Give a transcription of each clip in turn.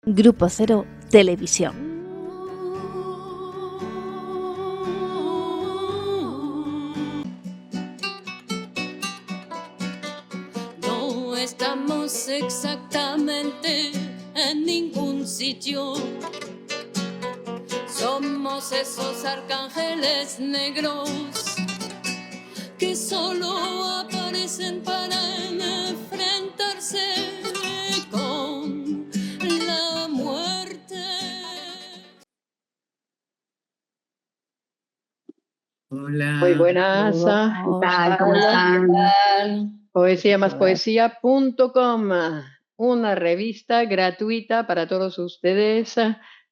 Grupo Cero Televisión. No estamos exactamente en ningún sitio. Somos esos arcángeles negros que solo aparecen para enfrentarse con la muerte. Hola. Muy buenas. ¿Qué tal? ¿Cómo están? Poesía-más-poesía.com, una revista gratuita para todos ustedes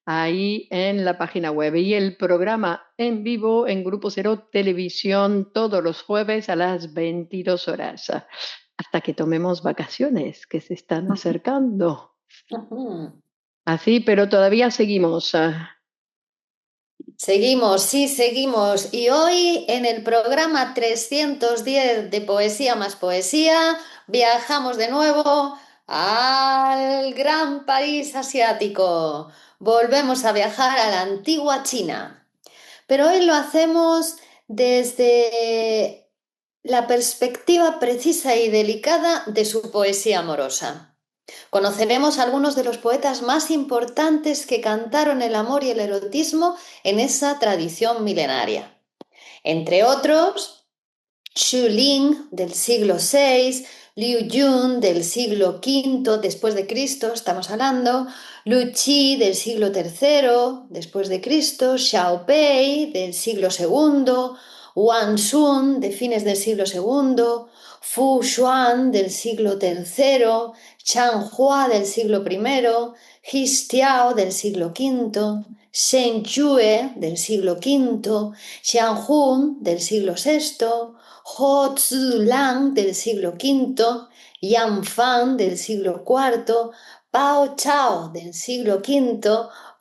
ahí en la página web, y el programa en vivo en Grupo Cero Televisión todos los jueves a las 22 horas, hasta que tomemos vacaciones, que se están acercando. Así, pero todavía seguimos. Seguimos, sí, seguimos. Y hoy en el programa 310 de Poesía más Poesía viajamos de nuevo al gran país asiático. Volvemos a viajar a la antigua China. Pero hoy lo hacemos desde la perspectiva precisa y delicada de su poesía amorosa. Conoceremos a algunos de los poetas más importantes que cantaron el amor y el erotismo en esa tradición milenaria. Entre otros, Xu Ling, del siglo VI, Liu Yun, del siglo V después de Cristo, estamos hablando, Lu Qi, del siglo III después de Cristo, Xiao Pei, del siglo II, Wang Shun, de fines del siglo II, Fu Xuan, del siglo III, Chang Hua, del siglo I, His Tiao, del siglo V, Shen Yue, del siglo V, Xiang Hun, del siglo VI, Ho Tzu Lang, del siglo V, Yan Fan, del siglo IV, Pao Chao, del siglo V,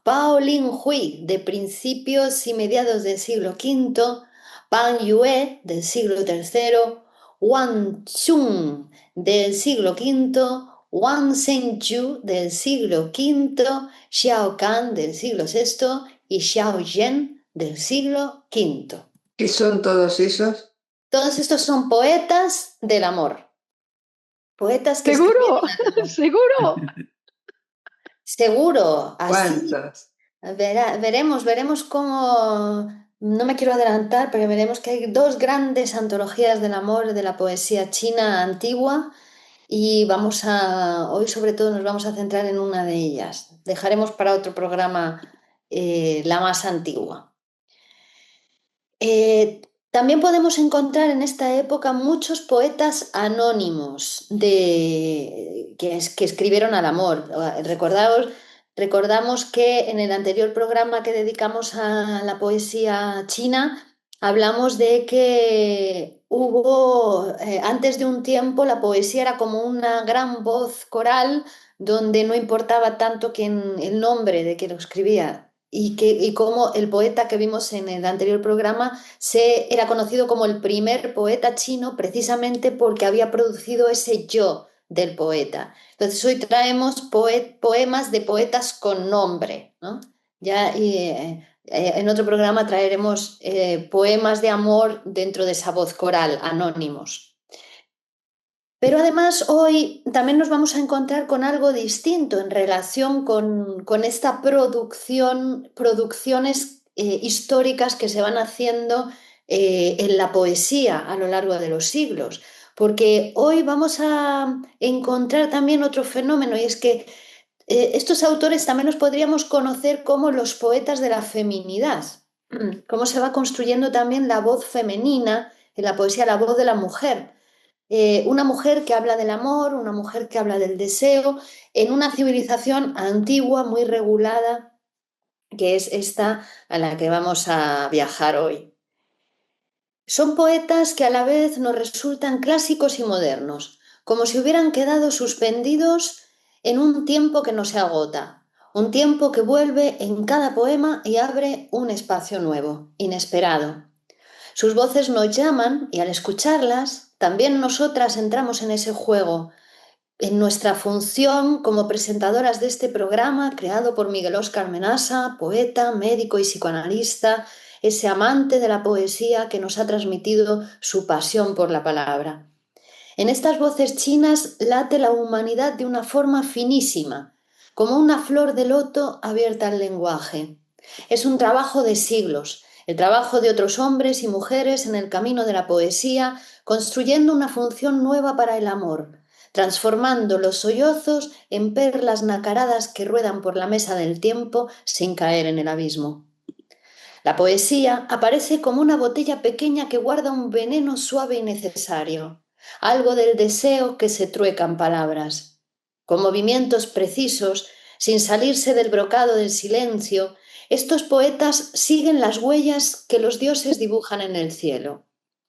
Pao Linghui, de principios y mediados del siglo V, Pan Yue, del siglo III, Wang Chun, del siglo V, Wang Zhenju, del siglo V, Xiao Kan, del siglo VI y Xiao Zhen, del siglo V. ¿Qué son todos esos? Todos estos son poetas del amor. Poetas que ¿Seguro? ¿Seguro? Seguro, así. ¿Cuántos? Veremos cómo, no me quiero adelantar, pero veremos que hay dos grandes antologías del amor de la poesía china antigua y hoy sobre todo nos vamos a centrar en una de ellas. Dejaremos para otro programa la más antigua. También podemos encontrar en esta época muchos poetas anónimos que escribieron al amor. Recordamos que en el anterior programa que dedicamos a la poesía china, hablamos de que antes de un tiempo, la poesía era como una gran voz coral donde no importaba tanto el nombre de quien lo escribía. Y como el poeta que vimos en el anterior programa era conocido como el primer poeta chino precisamente porque había producido ese yo del poeta. Entonces hoy traemos poemas de poetas con nombre, ¿no? En otro programa traeremos poemas de amor dentro de esa voz coral, anónimos. Pero además hoy también nos vamos a encontrar con algo distinto en relación con esta producciones históricas que se van haciendo en la poesía a lo largo de los siglos. Porque hoy vamos a encontrar también otro fenómeno, y es que estos autores también los podríamos conocer como los poetas de la feminidad. Cómo se va construyendo también la voz femenina en la poesía, la voz de la mujer. Una mujer que habla del amor, una mujer que habla del deseo, en una civilización antigua, muy regulada, que es esta a la que vamos a viajar hoy. Son poetas que a la vez nos resultan clásicos y modernos, como si hubieran quedado suspendidos en un tiempo que no se agota, un tiempo que vuelve en cada poema y abre un espacio nuevo, inesperado. Sus voces nos llaman y al escucharlas, también nosotras entramos en ese juego, en nuestra función como presentadoras de este programa creado por Miguel Óscar Menasa, poeta, médico y psicoanalista, ese amante de la poesía que nos ha transmitido su pasión por la palabra. En estas voces chinas late la humanidad de una forma finísima, como una flor de loto abierta al lenguaje. Es un trabajo de siglos, el trabajo de otros hombres y mujeres en el camino de la poesía, construyendo una función nueva para el amor, transformando los sollozos en perlas nacaradas que ruedan por la mesa del tiempo sin caer en el abismo. La poesía aparece como una botella pequeña que guarda un veneno suave y necesario, algo del deseo que se trueca en palabras. Con movimientos precisos, sin salirse del brocado del silencio, estos poetas siguen las huellas que los dioses dibujan en el cielo.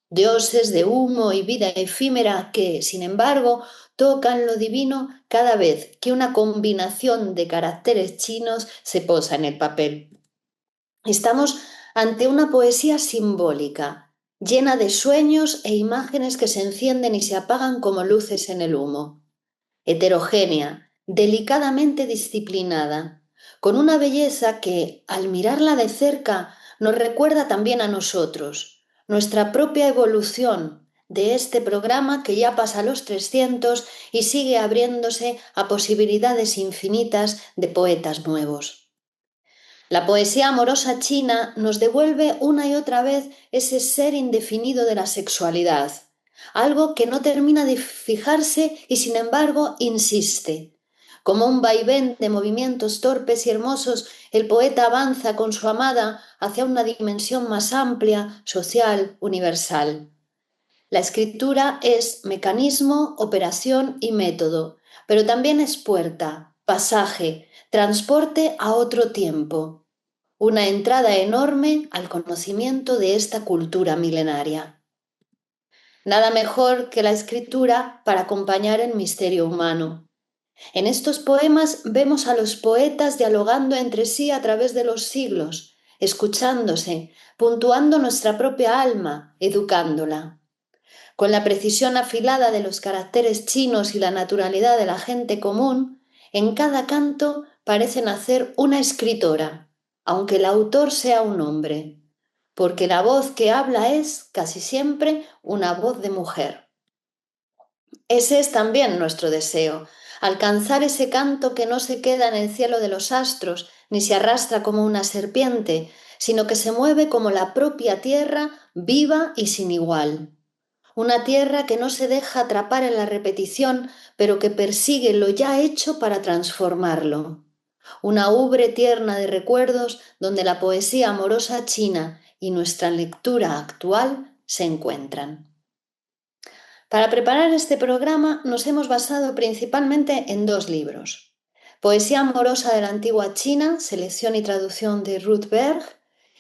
Dioses de humo y vida efímera que, sin embargo, tocan lo divino cada vez que una combinación de caracteres chinos se posa en el papel. Estamos ante una poesía simbólica, llena de sueños e imágenes que se encienden y se apagan como luces en el humo. Heterogénea, delicadamente disciplinada, con una belleza que, al mirarla de cerca, nos recuerda también a nosotros, nuestra propia evolución de este programa que ya pasa los 300 y sigue abriéndose a posibilidades infinitas de poetas nuevos. La poesía amorosa china nos devuelve una y otra vez ese ser indefinido de la sexualidad, algo que no termina de fijarse y sin embargo insiste. Como un vaivén de movimientos torpes y hermosos, el poeta avanza con su amada hacia una dimensión más amplia, social, universal. La escritura es mecanismo, operación y método, pero también es puerta, pasaje, transporte a otro tiempo. Una entrada enorme al conocimiento de esta cultura milenaria. Nada mejor que la escritura para acompañar el misterio humano. En estos poemas vemos a los poetas dialogando entre sí a través de los siglos, escuchándose, puntuando nuestra propia alma, educándola. Con la precisión afilada de los caracteres chinos y la naturalidad de la gente común, en cada canto parece nacer una escritora, aunque el autor sea un hombre, porque la voz que habla es, casi siempre, una voz de mujer. Ese es también nuestro deseo, alcanzar ese canto que no se queda en el cielo de los astros, ni se arrastra como una serpiente, sino que se mueve como la propia tierra, viva y sin igual. Una tierra que no se deja atrapar en la repetición, pero que persigue lo ya hecho para transformarlo. Una ubre tierna de recuerdos donde la poesía amorosa china y nuestra lectura actual se encuentran. Para preparar este programa nos hemos basado principalmente en 2 libros. Poesía amorosa de la antigua China, selección y traducción de Ruth Berg,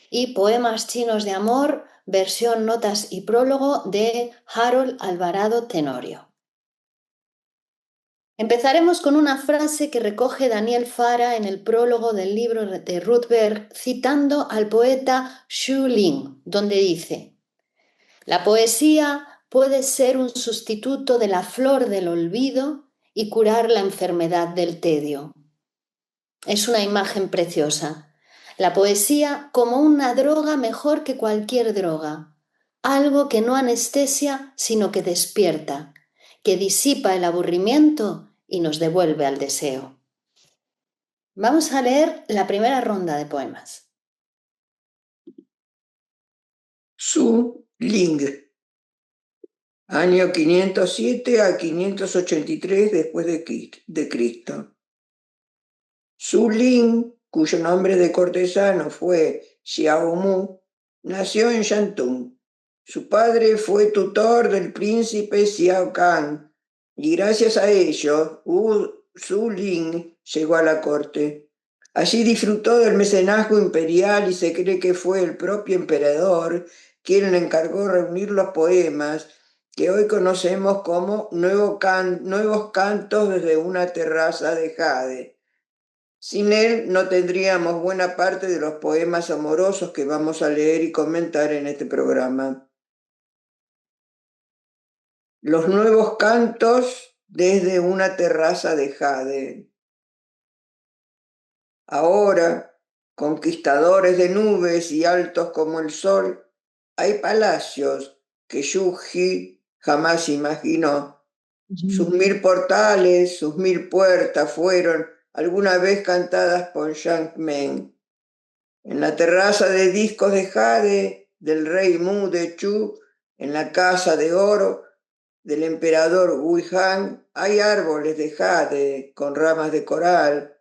y Poemas chinos de amor, versión, notas y prólogo de Harold Alvarado Tenorio. Empezaremos con una frase que recoge Daniel Fara en el prólogo del libro de Ruth Berg, citando al poeta Xu Ling, donde dice: «La poesía puede ser un sustituto de la flor del olvido y curar la enfermedad del tedio». Es una imagen preciosa. La poesía como una droga mejor que cualquier droga, algo que no anestesia sino que despierta, que disipa el aburrimiento y nos devuelve al deseo. Vamos a leer la primera ronda de poemas. Xu Ling, año 507 a 583 después de Cristo. Xu Ling, cuyo nombre de cortesano fue Xiao Mu, nació en Shantung. Su padre fue tutor del príncipe Xiao Kang y gracias a ello Xu Ling llegó a la corte. Allí disfrutó del mecenazgo imperial y se cree que fue el propio emperador quien le encargó reunir los poemas que hoy conocemos como nuevos cantos desde una terraza de jade. Sin él no tendríamos buena parte de los poemas amorosos que vamos a leer y comentar en este programa. Los nuevos cantos desde una terraza de jade. Ahora, conquistadores de nubes y altos como el sol, hay palacios que Yuji jamás imaginó. Sus 1000 portales, sus 1000 puertas fueron alguna vez cantadas por Yang Men. En la terraza de discos de jade del rey Mu de Chu, en la casa de oro del emperador Han, hay árboles de jade con ramas de coral,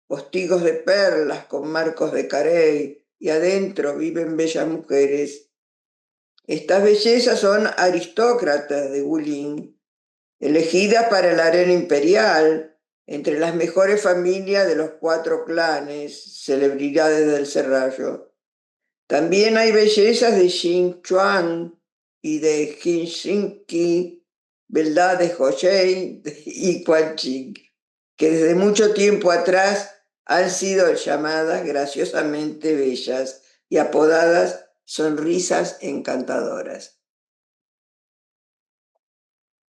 postigos de perlas con marcos de carey, y adentro viven bellas mujeres. Estas bellezas son aristócratas de Wulin, elegidas para el harén imperial, entre las mejores familias de los 4 clanes, celebridades del Serrallo. También hay bellezas de Xinchuan y de Helsinki, beldad de Hosei y Quanqing, que desde mucho tiempo atrás han sido llamadas graciosamente bellas y apodadas sonrisas encantadoras.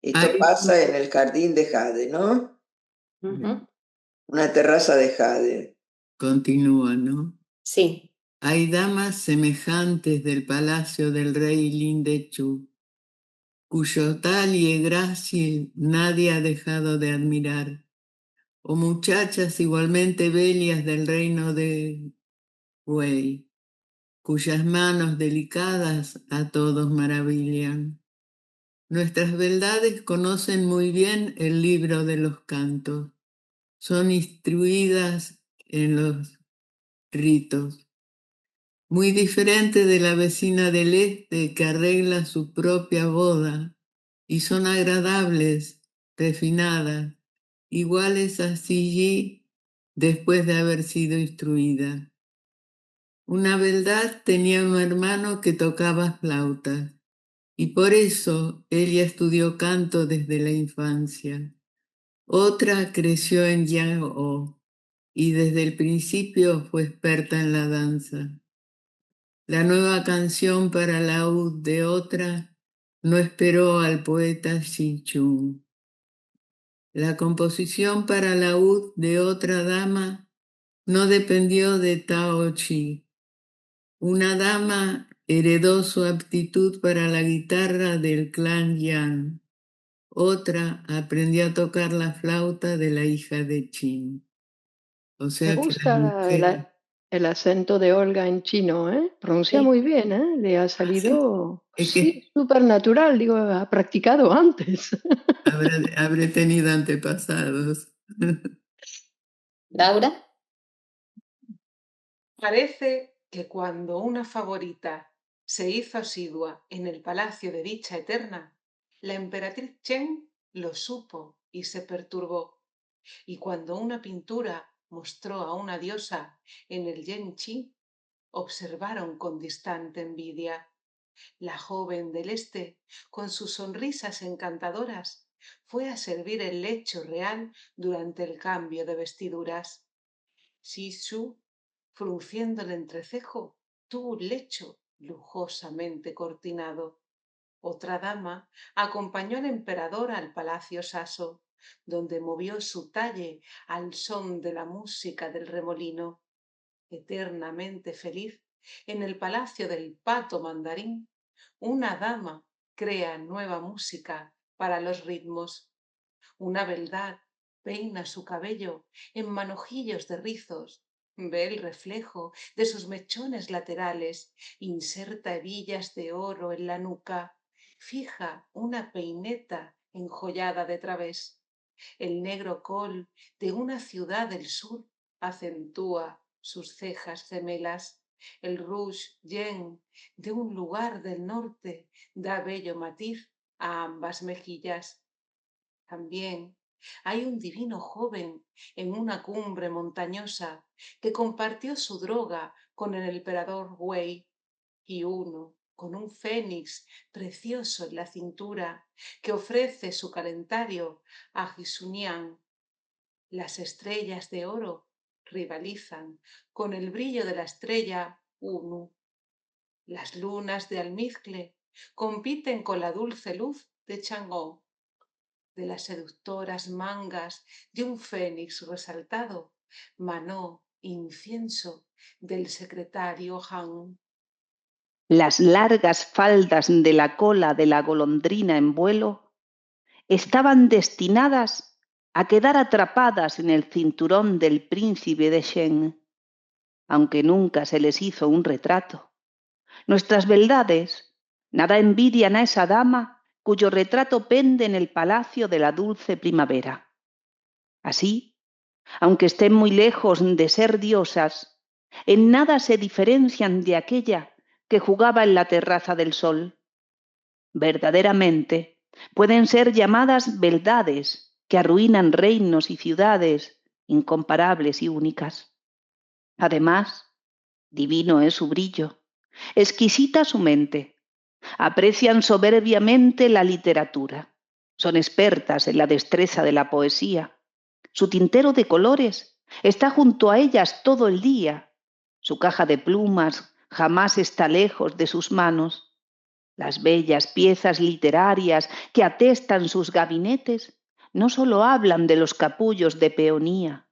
Esto pasa en el jardín de jade, ¿no? Una terraza de jade. Continúa, ¿no? Sí. Hay damas semejantes del palacio del rey Lin de Chu, cuyo talle grácil nadie ha dejado de admirar, o muchachas igualmente bellas del reino de Wei, cuyas manos delicadas a todos maravillan. Nuestras beldades conocen muy bien el libro de los cantos, son instruidas en los ritos. Muy diferente de la vecina del este que arregla su propia boda, y son agradables, refinadas, iguales a Siji después de haber sido instruida. Una beldad tenía un hermano que tocaba flauta, y por eso ella estudió canto desde la infancia. Otra creció en Yang'o y desde el principio fue experta en la danza. La nueva canción para laúd de otra no esperó al poeta Xi Chung. La composición para laúd de otra dama no dependió de Tao Chi. Una dama heredó su aptitud para la guitarra del clan Yang. Otra aprendió a tocar la flauta de la hija de Qin. O Me sea que las gusta mujeres... el acento de Olga en chino, ¿eh? Pronuncia Sí. muy bien, ¿eh? Le ha Sí, salido, es sí, que súper natural, digo, ha practicado antes. habré tenido antepasados. Laura. Parece que cuando una favorita se hizo asidua en el palacio de dicha eterna, la emperatriz Chen lo supo y se perturbó. Y cuando una pintura mostró a una diosa en el Yenchi, observaron con distante envidia. La joven del este, con sus sonrisas encantadoras, fue a servir el lecho real durante el cambio de vestiduras. Shishu, frunciendo el entrecejo, tuvo un lecho lujosamente cortinado. Otra dama acompañó al emperador al palacio Saso, donde movió su talle al son de la música del remolino. Eternamente feliz, en el palacio del pato mandarín, una dama crea nueva música para los ritmos. Una beldad peina su cabello en manojillos de rizos, ve el reflejo de sus mechones laterales, inserta hebillas de oro en la nuca, fija una peineta enjollada de través. El negro col de una ciudad del sur acentúa sus cejas gemelas. El rouge yen de un lugar del norte da bello matiz a ambas mejillas. También hay un divino joven en una cumbre montañosa que compartió su droga con el emperador Wei, y uno con un fénix precioso en la cintura que ofrece su calentario a Gisunian. Las estrellas de oro rivalizan con el brillo de la estrella Unu. Las lunas de almizcle compiten con la dulce luz de Chang'o. de las seductoras mangas de un fénix resaltado, manó incienso del secretario Han. Las largas faldas de la cola de la golondrina en vuelo estaban destinadas a quedar atrapadas en el cinturón del príncipe de Shen, aunque nunca se les hizo un retrato. Nuestras beldades nada envidian a esa dama cuyo retrato pende en el palacio de la dulce primavera. Así, aunque estén muy lejos de ser diosas, en nada se diferencian de aquella que jugaba en la terraza del sol. Verdaderamente, pueden ser llamadas beldades que arruinan reinos y ciudades incomparables y únicas. Además, divino es su brillo, exquisita su mente. Aprecian soberbiamente la literatura. Son expertas en la destreza de la poesía. Su tintero de colores está junto a ellas todo el día. Su caja de plumas jamás está lejos de sus manos. Las bellas piezas literarias que atestan sus gabinetes no solo hablan de los capullos de peonía.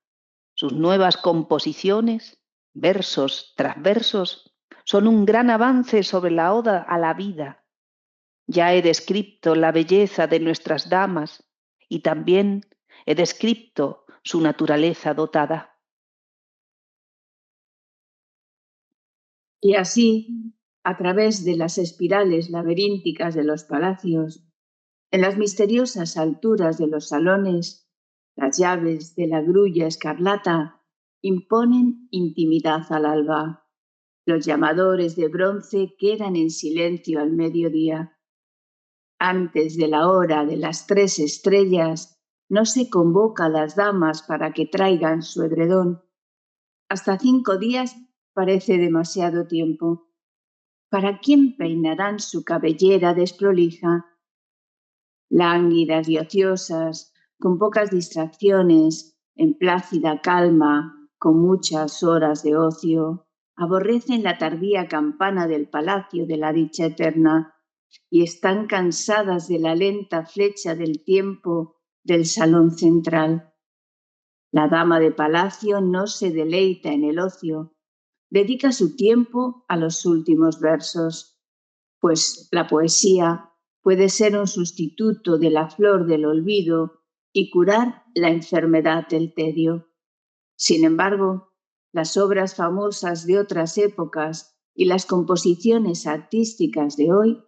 Sus nuevas composiciones, versos tras versos, son un gran avance sobre la oda a la vida. Ya he descrito la belleza de nuestras damas y también he descrito su naturaleza dotada. Y así, a través de las espirales laberínticas de los palacios, en las misteriosas alturas de los salones, las llaves de la grulla escarlata imponen intimidad al alba. Los llamadores de bronce quedan en silencio al mediodía. Antes de la hora de las 3 estrellas, no se convoca a las damas para que traigan su edredón. Hasta 5 días parece demasiado tiempo. ¿Para quién peinarán su cabellera desprolija? Lánguidas y ociosas, con pocas distracciones, en plácida calma, con muchas horas de ocio, aborrecen la tardía campana del palacio de la dicha eterna y están cansadas de la lenta flecha del tiempo del salón central. La dama de palacio no se deleita en el ocio, dedica su tiempo a los últimos versos, pues la poesía puede ser un sustituto de la flor del olvido y curar la enfermedad del tedio. Sin embargo, las obras famosas de otras épocas y las composiciones artísticas de hoy,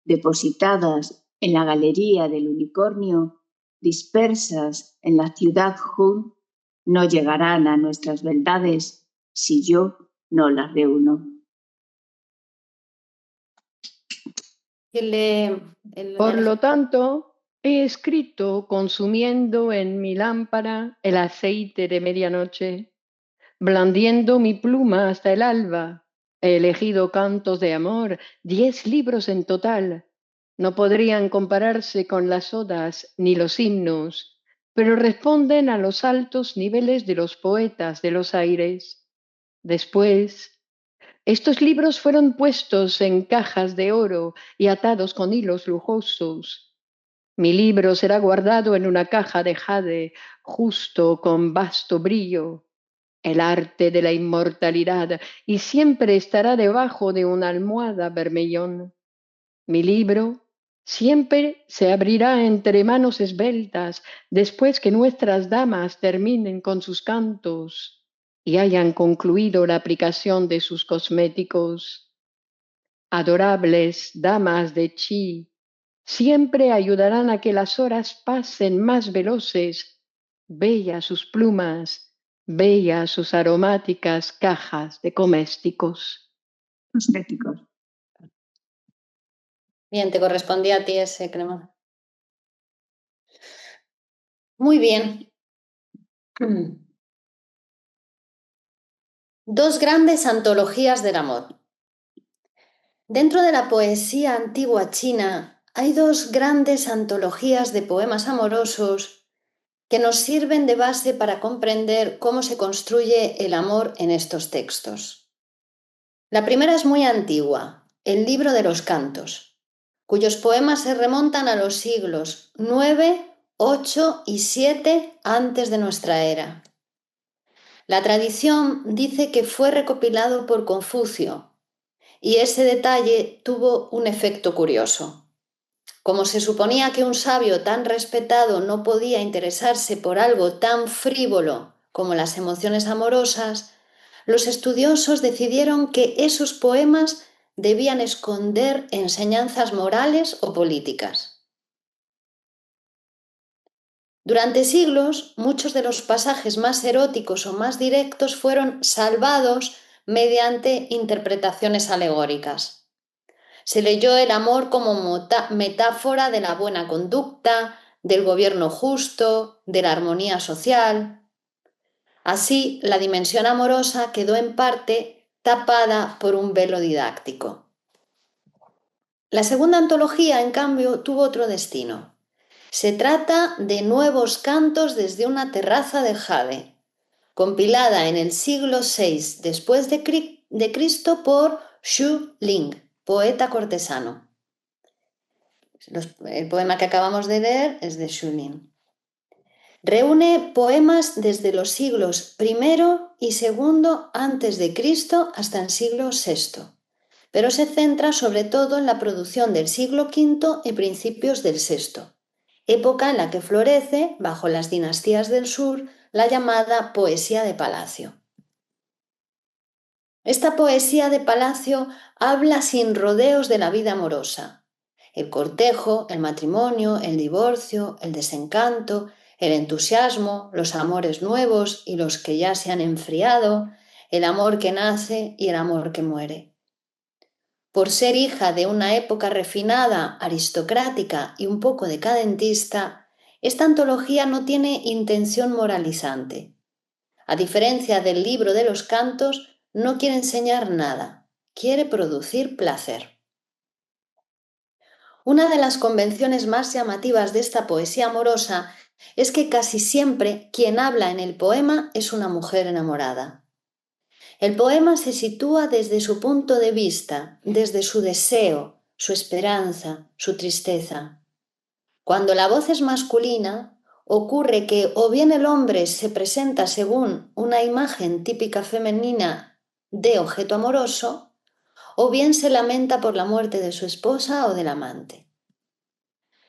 depositadas en la Galería del Unicornio, dispersas en la ciudad Hun, no llegarán a nuestras beldades si yo no las reúno. Por lo tanto, he escrito consumiendo en mi lámpara el aceite de medianoche, blandiendo mi pluma hasta el alba. He elegido cantos de amor, 10 libros en total. No podrían compararse con las odas ni los himnos, pero responden a los altos niveles de los poetas de los aires. Después, estos libros fueron puestos en cajas de oro y atados con hilos lujosos. Mi libro será guardado en una caja de jade, justo con vasto brillo, el arte de la inmortalidad, y siempre estará debajo de una almohada bermellón. Mi libro siempre se abrirá entre manos esbeltas después que nuestras damas terminen con sus cantos y hayan concluido la aplicación de sus cosméticos. Adorables damas de Chi, siempre ayudarán a que las horas pasen más veloces. Bellas sus plumas, bellas sus aromáticas cajas de cosméticos. Cosméticos. Bien, te correspondía a ti ese, Crema. Muy bien. 2 grandes antologías del amor. Dentro de la poesía antigua china hay 2 grandes antologías de poemas amorosos que nos sirven de base para comprender cómo se construye el amor en estos textos. La primera es muy antigua, el Libro de los Cantos, cuyos poemas se remontan a los siglos IX 8 y 7 antes de nuestra era. La tradición dice que fue recopilado por Confucio y ese detalle tuvo un efecto curioso. Como se suponía que un sabio tan respetado no podía interesarse por algo tan frívolo como las emociones amorosas, los estudiosos decidieron que esos poemas debían esconder enseñanzas morales o políticas. Durante siglos, muchos de los pasajes más eróticos o más directos fueron salvados mediante interpretaciones alegóricas. Se leyó el amor como metáfora de la buena conducta, del gobierno justo, de la armonía social. Así, la dimensión amorosa quedó en parte tapada por un velo didáctico. La segunda antología, en cambio, tuvo otro destino. Se trata de Nuevos cantos desde una terraza de jade, compilada en el siglo VI después de Cristo por Xu Ling, poeta cortesano. El poema que acabamos de leer es de Xu Ling. Reúne poemas desde los siglos I y II antes de Cristo hasta el siglo VI, pero se centra sobre todo en la producción del siglo V y principios del VI, época en la que florece, bajo las dinastías del sur, la llamada poesía de palacio. Esta poesía de palacio habla sin rodeos de la vida amorosa. El cortejo, el matrimonio, el divorcio, el desencanto, el entusiasmo, los amores nuevos y los que ya se han enfriado, el amor que nace y el amor que muere. Por ser hija de una época refinada, aristocrática y un poco decadentista, esta antología no tiene intención moralizante. A diferencia del libro de los cantos, no quiere enseñar nada, quiere producir placer. Una de las convenciones más llamativas de esta poesía amorosa es que casi siempre quien habla en el poema es una mujer enamorada. El poema se sitúa desde su punto de vista, desde su deseo, su esperanza, su tristeza. Cuando la voz es masculina, ocurre que o bien el hombre se presenta según una imagen típica femenina de objeto amoroso, o bien se lamenta por la muerte de su esposa o del amante.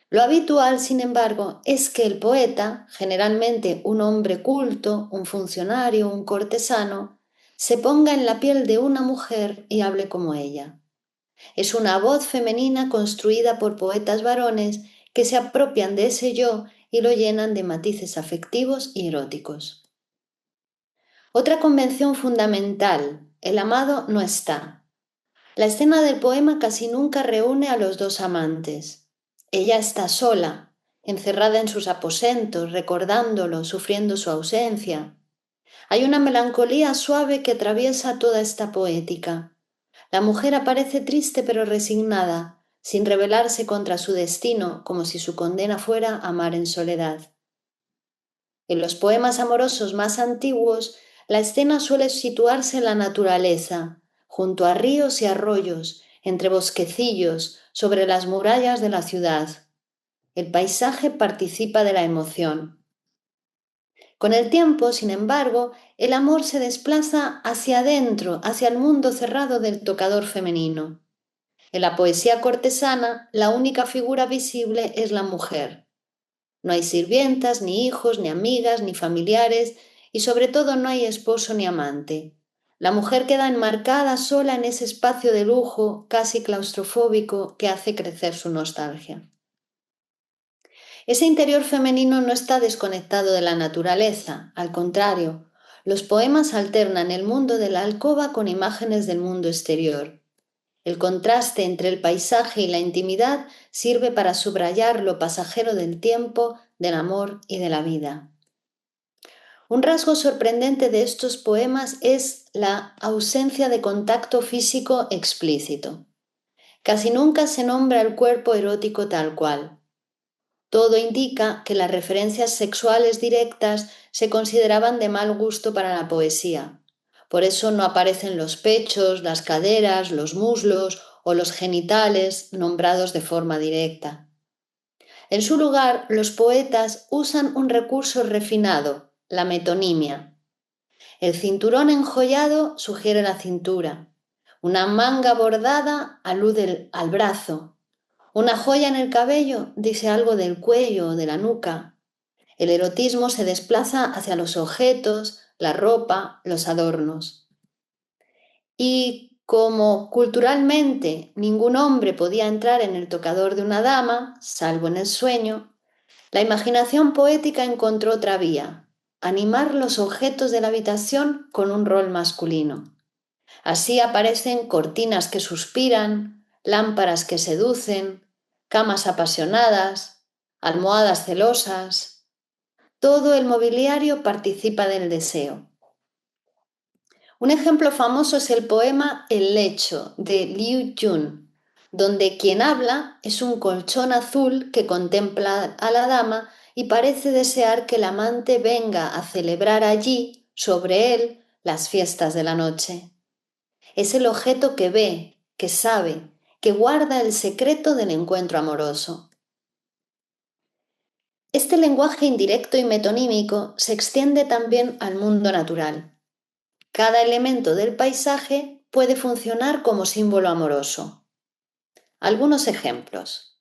Lo habitual, sin embargo, es que el poeta, generalmente un hombre culto, un funcionario, un cortesano, se ponga en la piel de una mujer y hable como ella. Es una voz femenina construida por poetas varones que se apropian de ese yo y lo llenan de matices afectivos y eróticos. Otra convención fundamental: el amado no está. La escena del poema casi nunca reúne a los dos amantes. Ella está sola, encerrada en sus aposentos, recordándolo, sufriendo su ausencia. Hay una melancolía suave que atraviesa toda esta poética. La mujer aparece triste pero resignada, sin rebelarse contra su destino, como si su condena fuera amar en soledad. En los poemas amorosos más antiguos, la escena suele situarse en la naturaleza, junto a ríos y arroyos, entre bosquecillos, sobre las murallas de la ciudad. El paisaje participa de la emoción. Con el tiempo, sin embargo, el amor se desplaza hacia adentro, hacia el mundo cerrado del tocador femenino. En la poesía cortesana, la única figura visible es la mujer. No hay sirvientas, ni hijos, ni amigas, ni familiares, y sobre todo no hay esposo ni amante. La mujer queda enmarcada sola en ese espacio de lujo, casi claustrofóbico, que hace crecer su nostalgia. Ese interior femenino no está desconectado de la naturaleza, al contrario, los poemas alternan el mundo de la alcoba con imágenes del mundo exterior. El contraste entre el paisaje y la intimidad sirve para subrayar lo pasajero del tiempo, del amor y de la vida. Un rasgo sorprendente de estos poemas es la ausencia de contacto físico explícito. Casi nunca se nombra el cuerpo erótico tal cual. Todo indica que las referencias sexuales directas se consideraban de mal gusto para la poesía. Por eso no aparecen los pechos, las caderas, los muslos o los genitales nombrados de forma directa. En su lugar, los poetas usan un recurso refinado, la metonimia. El cinturón enjollado sugiere la cintura. Una manga bordada alude al brazo. Una joya en el cabello dice algo del cuello o de la nuca. El erotismo se desplaza hacia los objetos, la ropa, los adornos. Y como culturalmente ningún hombre podía entrar en el tocador de una dama, salvo en el sueño, la imaginación poética encontró otra vía: animar los objetos de la habitación con un rol masculino. Así aparecen cortinas que suspiran, lámparas que seducen, camas apasionadas, almohadas celosas. Todo el mobiliario participa del deseo. Un ejemplo famoso es el poema El lecho de Liu Yun, donde quien habla es un colchón azul que contempla a la dama y parece desear que el amante venga a celebrar allí, sobre él, las fiestas de la noche. Es el objeto que ve, que sabe, que guarda el secreto del encuentro amoroso. Este lenguaje indirecto y metonímico se extiende también al mundo natural. Cada elemento del paisaje puede funcionar como símbolo amoroso. Algunos ejemplos.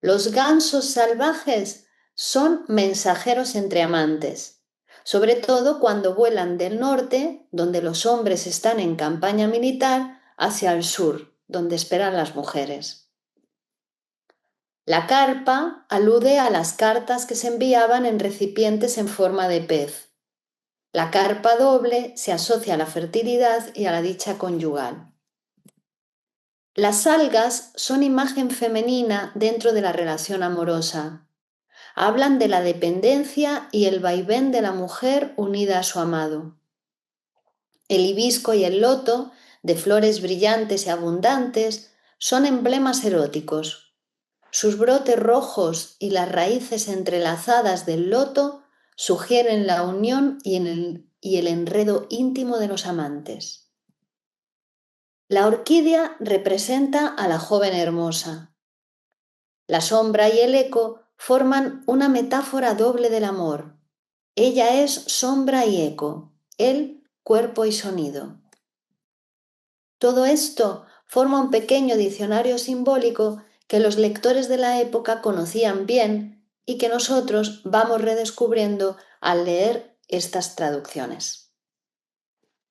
Los gansos salvajes son mensajeros entre amantes, sobre todo cuando vuelan del norte, donde los hombres están en campaña militar, hacia el sur, donde esperan las mujeres. La carpa alude a las cartas que se enviaban en recipientes en forma de pez. La carpa doble se asocia a la fertilidad y a la dicha conyugal. Las algas son imagen femenina dentro de la relación amorosa. Hablan de la dependencia y el vaivén de la mujer unida a su amado. El hibisco y el loto, de flores brillantes y abundantes, son emblemas eróticos. Sus brotes rojos y las raíces entrelazadas del loto sugieren la unión y el enredo íntimo de los amantes. La orquídea representa a la joven hermosa. La sombra y el eco forman una metáfora doble del amor. Ella es sombra y eco, él cuerpo y sonido. Todo esto forma un pequeño diccionario simbólico que los lectores de la época conocían bien y que nosotros vamos redescubriendo al leer estas traducciones.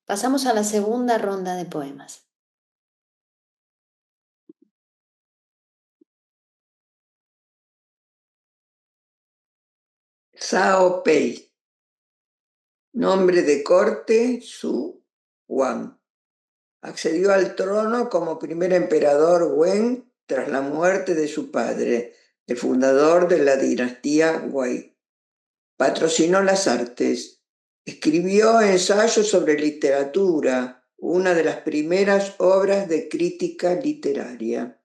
Pasamos a la segunda ronda de poemas. Zhao Pei. Nombre de corte, Su Huang. Accedió al trono como primer emperador Wen tras la muerte de su padre, el fundador de la dinastía Wei. Patrocinó las artes. Escribió ensayos sobre literatura, una de las primeras obras de crítica literaria.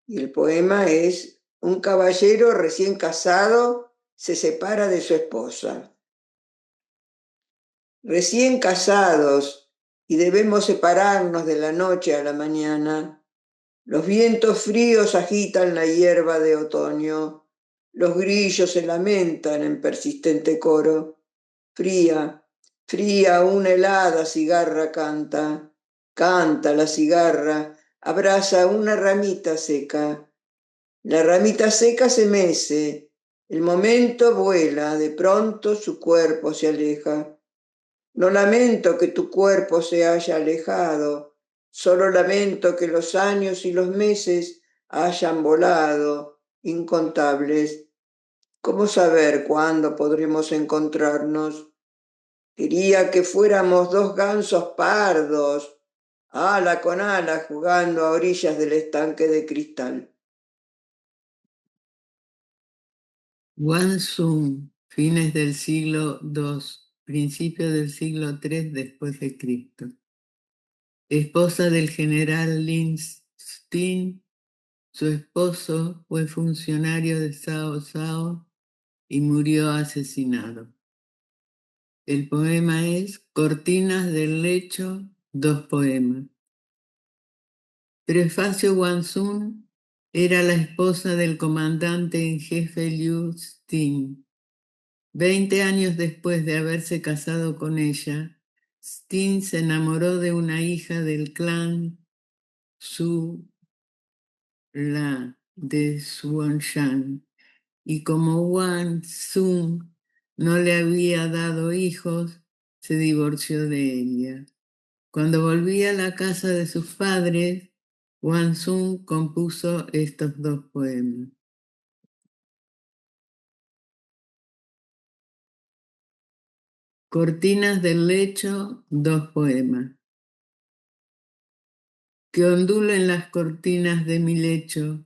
Y el poema es: un caballero recién casado se separa de su esposa. Recién casados, y debemos separarnos de la noche a la mañana. Los vientos fríos agitan la hierba de otoño. Los grillos se lamentan en persistente coro. Fría, fría, una helada cigarra canta. Canta la cigarra, abraza una ramita seca. La ramita seca se mece. El momento vuela, de pronto su cuerpo se aleja. No lamento que tu cuerpo se haya alejado, solo lamento que los años y los meses hayan volado, incontables. ¿Cómo saber cuándo podremos encontrarnos? Quería que fuéramos dos gansos pardos, ala con ala, jugando a orillas del estanque de cristal. Guan Sun, fines del siglo II, principio del siglo III después de Cristo. Esposa del general Lin Stin, su esposo fue funcionario de Cao Cao y murió asesinado. El poema es Cortinas del lecho, 2 poemas. Prefacio Guan Sun Era la esposa del comandante en jefe Liu Sting. 20 años después de haberse casado con ella, Sting se enamoró de una hija del clan Su La de Xuanshan, y como Wang Sun no le había dado hijos, se divorció de ella. Cuando volvía a la casa de sus padres, Wang Sun compuso estos dos poemas. Cortinas del lecho, dos poemas. Que ondulen las cortinas de mi lecho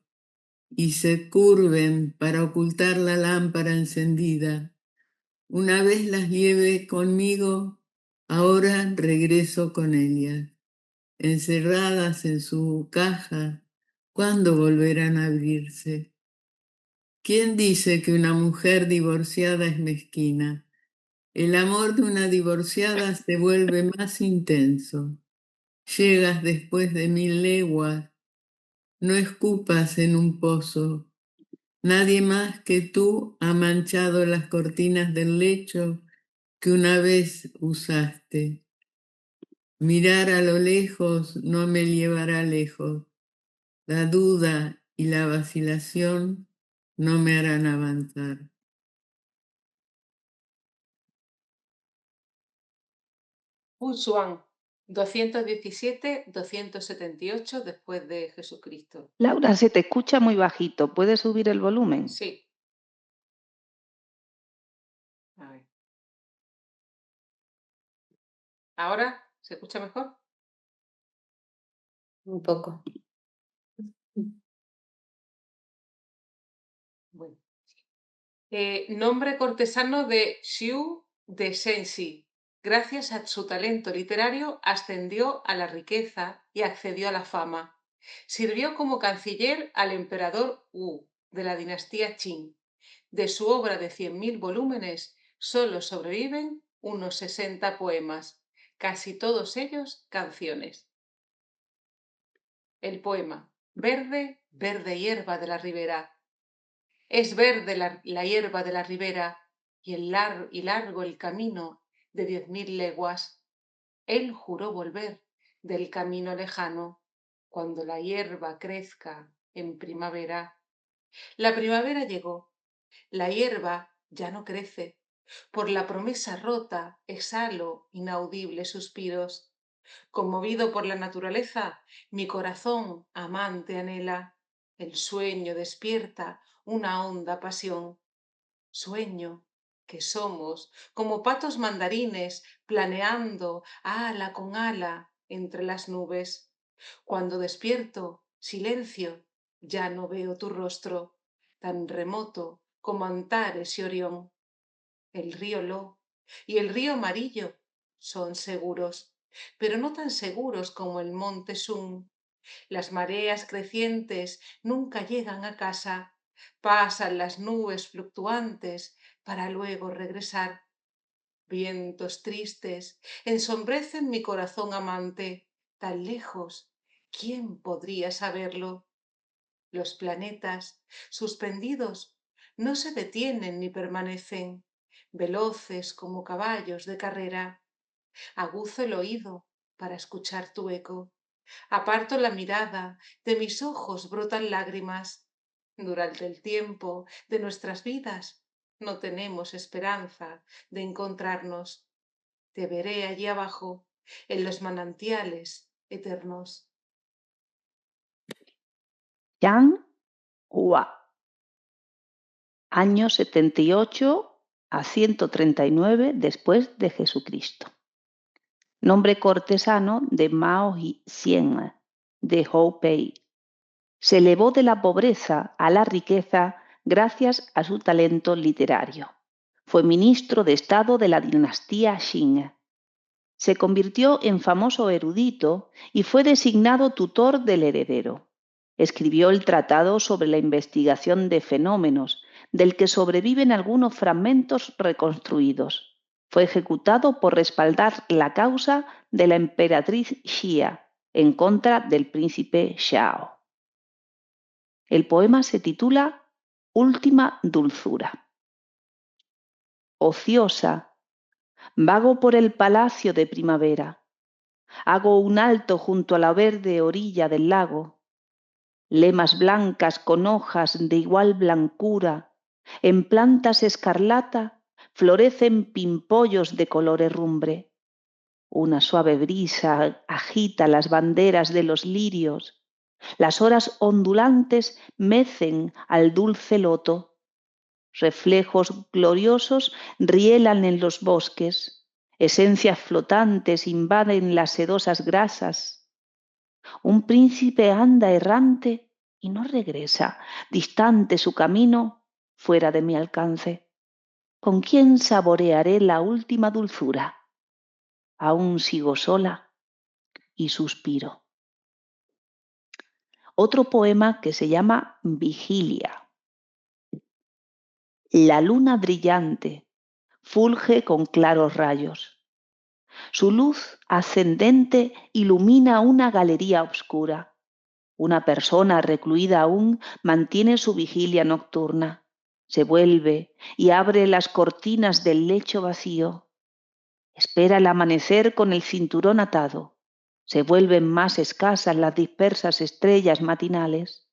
y se curven para ocultar la lámpara encendida. Una vez las lleve conmigo, ahora regreso con ellas. Encerradas en su caja, ¿cuándo volverán a abrirse? ¿Quién dice que una mujer divorciada es mezquina? El amor de una divorciada se vuelve más intenso. Llegas después de 1000 leguas, no escupas en un pozo. Nadie más que tú ha manchado las cortinas del lecho que una vez usaste. Mirar a lo lejos no me llevará lejos. La duda y la vacilación no me harán avanzar. Wuxuan, 217-278 después de Jesucristo. Laura, se te escucha muy bajito. ¿Puedes subir el volumen? Sí. A ver. ¿Ahora se escucha mejor? Un poco. Bueno. Nombre cortesano de Xiu de Shenxi. Gracias a su talento literario ascendió a la riqueza y accedió a la fama. Sirvió como canciller al emperador Wu de la dinastía Qing. De su obra de 100.000 volúmenes solo sobreviven unos 60 poemas, casi todos ellos canciones. El poema Verde, verde hierba de la ribera. Es verde la hierba de la ribera y largo el camino de 10.000 leguas. Él juró volver del camino lejano cuando la hierba crezca en primavera. La primavera llegó, la hierba ya no crece. Por la promesa rota exhalo inaudibles suspiros. Conmovido por la naturaleza, mi corazón amante anhela. El sueño despierta una honda pasión. Sueño que somos como patos mandarines planeando ala con ala entre las nubes. Cuando despierto, silencio, ya no veo tu rostro, tan remoto como Antares y Orión. El río Lo y el río Amarillo son seguros, pero no tan seguros como el monte Sun. Las mareas crecientes nunca llegan a casa, pasan las nubes fluctuantes para luego regresar. Vientos tristes ensombrecen mi corazón amante, tan lejos, ¿quién podría saberlo? Los planetas, suspendidos, no se detienen ni permanecen, veloces como caballos de carrera. Aguzo el oído para escuchar tu eco. Aparto la mirada, de mis ojos brotan lágrimas. Durante el tiempo de nuestras vidas no tenemos esperanza de encontrarnos. Te veré allí abajo, en los manantiales eternos. Yang Hua, año 78 a 139 después de Jesucristo. Nombre cortesano de Mao Xian, de Houpei. Se elevó de la pobreza a la riqueza gracias a su talento literario. Fue ministro de Estado de la dinastía Qing. Se convirtió en famoso erudito y fue designado tutor del heredero. Escribió el tratado sobre la investigación de fenómenos, del que sobreviven algunos fragmentos reconstruidos. Fue ejecutado por respaldar la causa de la emperatriz Xia en contra del príncipe Xiao. El poema se titula Última dulzura. Ociosa, vago por el palacio de primavera. Hago un alto junto a la verde orilla del lago. Lemas blancas con hojas de igual blancura, en plantas escarlata florecen pimpollos de color herrumbre. Una suave brisa agita las banderas de los lirios. Las horas ondulantes mecen al dulce loto. Reflejos gloriosos rielan en los bosques. Esencias flotantes invaden las sedosas grasas. Un príncipe anda errante y no regresa, distante su camino, fuera de mi alcance. ¿Con quién saborearé la última dulzura? Aún sigo sola y suspiro. Otro poema que se llama Vigilia. La luna brillante fulge con claros rayos. Su luz ascendente ilumina una galería oscura. Una persona recluida aún mantiene su vigilia nocturna. Se vuelve y abre las cortinas del lecho vacío. Espera el amanecer con el cinturón atado. Se vuelven más escasas las dispersas estrellas matinales.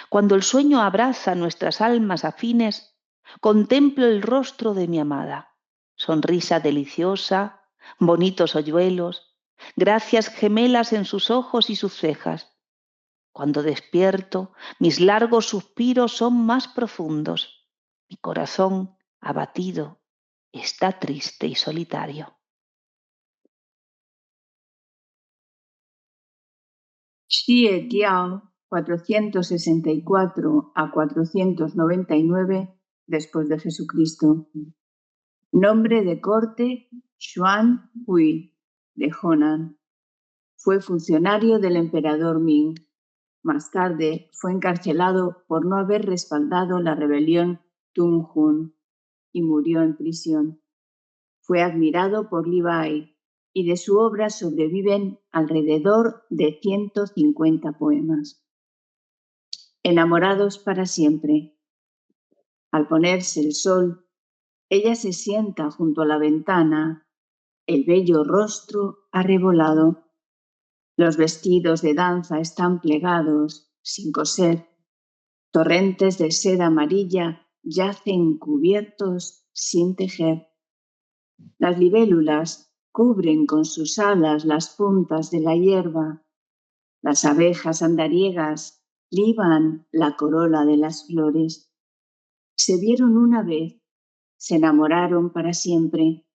Cuando el sueño abraza nuestras almas afines, contemplo el rostro de mi amada. Sonrisa deliciosa, bonitos hoyuelos, gracias gemelas en sus ojos y sus cejas. Cuando despierto, mis largos suspiros son más profundos. Mi corazón, abatido, está triste y solitario. Xie Tiao, 464 a 499 después de Jesucristo. Nombre de corte Xuan Hui, de Honan. Fue funcionario del emperador Ming. Más tarde fue encarcelado por no haber respaldado la rebelión Tung Hun y murió en prisión. Fue admirado por Li Bai y de su obra sobreviven alrededor de 150 poemas. Enamorados para siempre. Al ponerse el sol, ella se sienta junto a la ventana, el bello rostro arrebolado. Los vestidos de danza están plegados, sin coser. Torrentes de seda amarilla yacen cubiertos sin tejer. Las libélulas cubren con sus alas las puntas de la hierba. Las abejas andariegas liban la corola de las flores. Se vieron una vez, se enamoraron para siempre.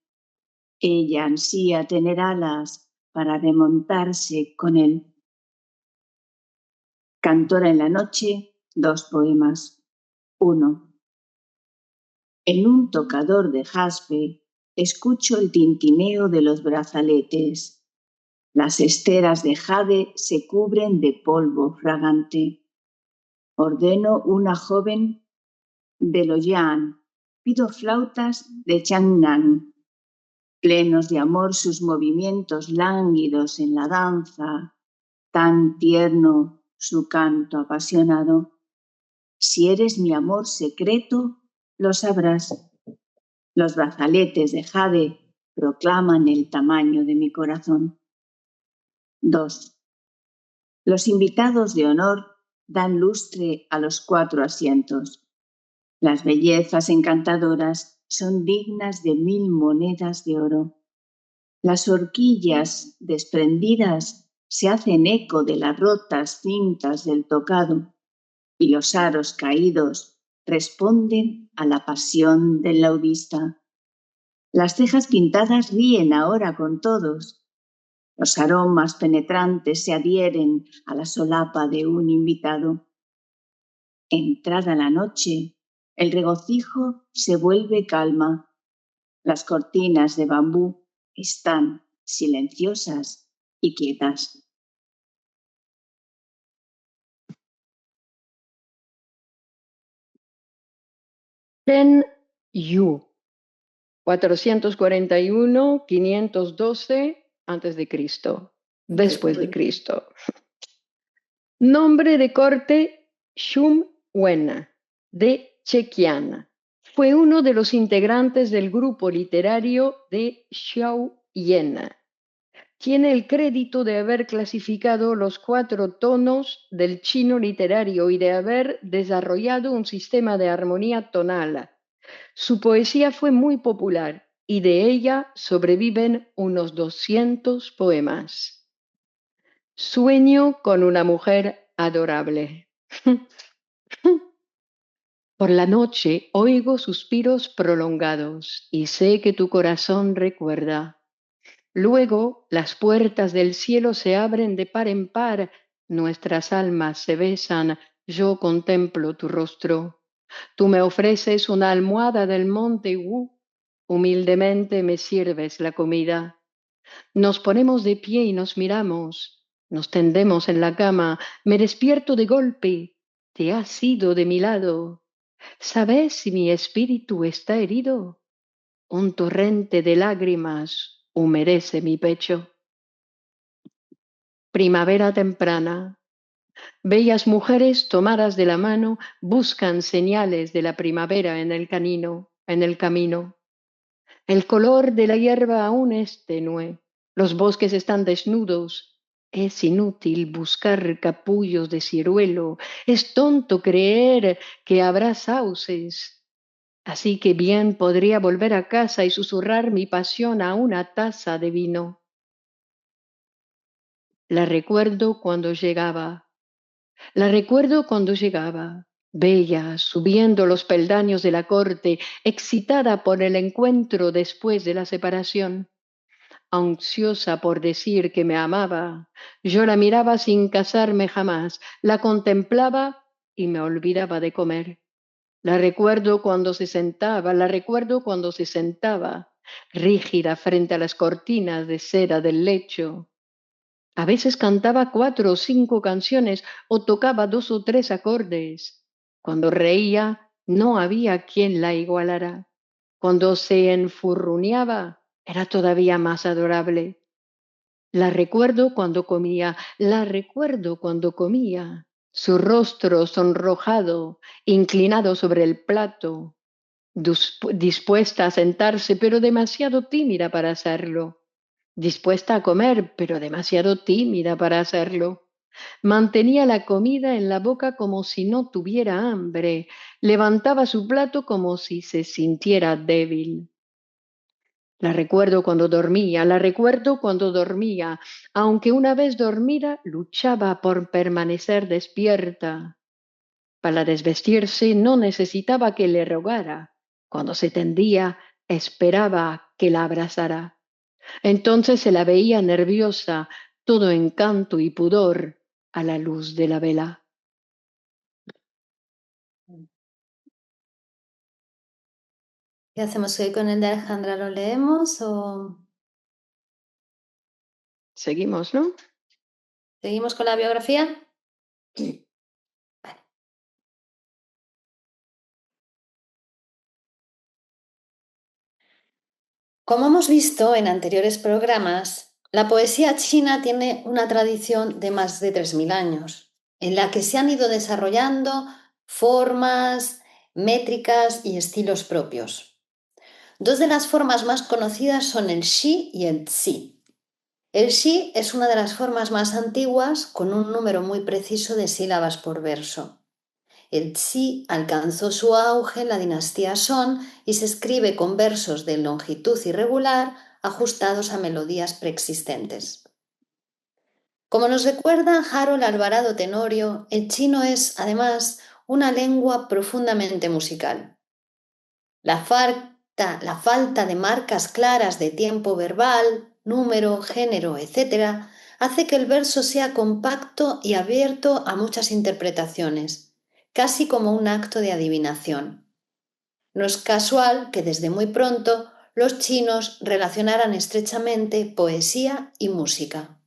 Ella ansía tener alas para remontarse con él. Cantora en la noche, 2 poemas. 1. En un tocador de jaspe escucho el tintineo de los brazaletes. Las esteras de jade se cubren de polvo fragante. Ordeno una joven de Loyang. Pido flautas de Changnan. Plenos de amor sus movimientos lánguidos en la danza. Tan tierno su canto apasionado. Si eres mi amor secreto, lo sabrás. Los brazaletes de jade proclaman el tamaño de mi corazón. 2. Los invitados de honor dan lustre a los 4 asientos. Las bellezas encantadoras son dignas de 1000 monedas de oro. Las horquillas desprendidas se hacen eco de las rotas cintas del tocado y los aros caídos responden a la pasión del laudista. Las cejas pintadas ríen ahora con todos. Los aromas penetrantes se adhieren a la solapa de un invitado. Entrada la noche, el regocijo se vuelve calma. Las cortinas de bambú están silenciosas y quietas. Chen Yu, 441-512 antes de Cristo, después de Cristo. Nombre de corte Xun Wen, de Chequian. Fue uno de los integrantes del grupo literario de Xiao Yen. Tiene el crédito de haber clasificado los 4 tonos del chino literario y de haber desarrollado un sistema de armonía tonal. Su poesía fue muy popular y de ella sobreviven unos 200 poemas. Sueño con una mujer adorable. Por la noche oigo suspiros prolongados y sé que tu corazón recuerda. Luego las puertas del cielo se abren de par en par, nuestras almas se besan, yo contemplo tu rostro. Tú me ofreces una almohada del monte Wu, humildemente me sirves la comida. Nos ponemos de pie y nos miramos, nos tendemos en la cama, me despierto de golpe, te has ido de mi lado. ¿Sabes si mi espíritu está herido? Un torrente de lágrimas humedece mi pecho. Primavera temprana. Bellas mujeres tomadas de la mano buscan señales de la primavera en el camino. El color de la hierba aún es tenue. Los bosques están desnudos. Es inútil buscar capullos de ciruelo. Es tonto creer que habrá sauces. Así que bien podría volver a casa y susurrar mi pasión a una taza de vino. La recuerdo cuando llegaba, bella, subiendo los peldaños de la corte, excitada por el encuentro después de la separación, ansiosa por decir que me amaba. Yo la miraba sin casarme jamás, la contemplaba y me olvidaba de comer. La recuerdo cuando se sentaba, rígida frente a las cortinas de seda del lecho. A veces cantaba 4 o 5 canciones o tocaba 2 o 3 acordes. Cuando reía, no había quien la igualara. Cuando se enfurruñaba, era todavía más adorable. La recuerdo cuando comía. Su rostro sonrojado, inclinado sobre el plato, dispuesta a sentarse, pero demasiado tímida para hacerlo. Dispuesta a comer, pero demasiado tímida para hacerlo. Mantenía la comida en la boca como si no tuviera hambre. Levantaba su plato como si se sintiera débil. La recuerdo cuando dormía, aunque una vez dormida luchaba por permanecer despierta. Para desvestirse no necesitaba que le rogara. Cuando se tendía, esperaba que la abrazara. Entonces se la veía nerviosa, todo encanto y pudor, a la luz de la vela. ¿Qué hacemos hoy con el de Alejandra? ¿Lo leemos o Seguimos, ¿no? seguimos con la biografía? Sí. Como hemos visto en anteriores programas, la poesía china tiene una tradición de más de 3000 años, en la que se han ido desarrollando formas, métricas y estilos propios. 2 de las formas más conocidas son el shi y el zi. El shi es una de las formas más antiguas, con un número muy preciso de sílabas por verso. El zi alcanzó su auge en la dinastía Song y se escribe con versos de longitud irregular ajustados a melodías preexistentes. Como nos recuerda Harold Alvarado Tenorio, el chino es, además, una lengua profundamente musical. La falta de marcas claras de tiempo verbal, número, género, etc., hace que el verso sea compacto y abierto a muchas interpretaciones, casi como un acto de adivinación. No es casual que desde muy pronto los chinos relacionaran estrechamente poesía y música.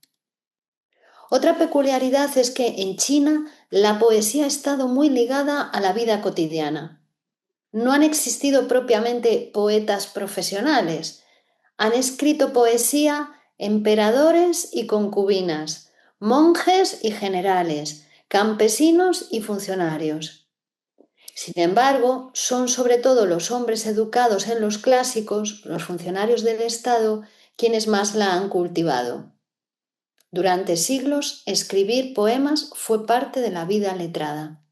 Otra peculiaridad es que en China la poesía ha estado muy ligada a la vida cotidiana. No han existido propiamente poetas profesionales. Han escrito poesía emperadores y concubinas, monjes y generales, campesinos y funcionarios. Sin embargo, son sobre todo los hombres educados en los clásicos, los funcionarios del Estado, quienes más la han cultivado. Durante siglos, escribir poemas fue parte de la vida letrada.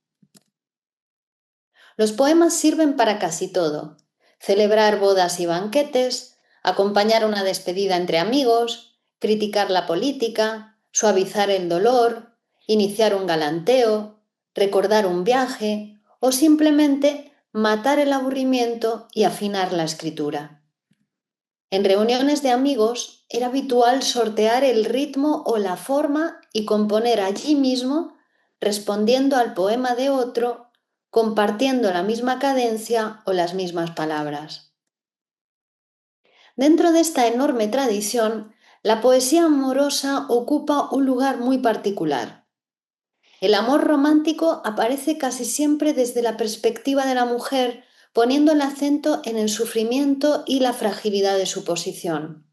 Los poemas sirven para casi todo: celebrar bodas y banquetes, acompañar una despedida entre amigos, criticar la política, suavizar el dolor, iniciar un galanteo, recordar un viaje o simplemente matar el aburrimiento y afinar la escritura. En reuniones de amigos era habitual sortear el ritmo o la forma y componer allí mismo, respondiendo al poema de otro, compartiendo la misma cadencia o las mismas palabras. Dentro de esta enorme tradición, la poesía amorosa ocupa un lugar muy particular. El amor romántico aparece casi siempre desde la perspectiva de la mujer, poniendo el acento en el sufrimiento y la fragilidad de su posición.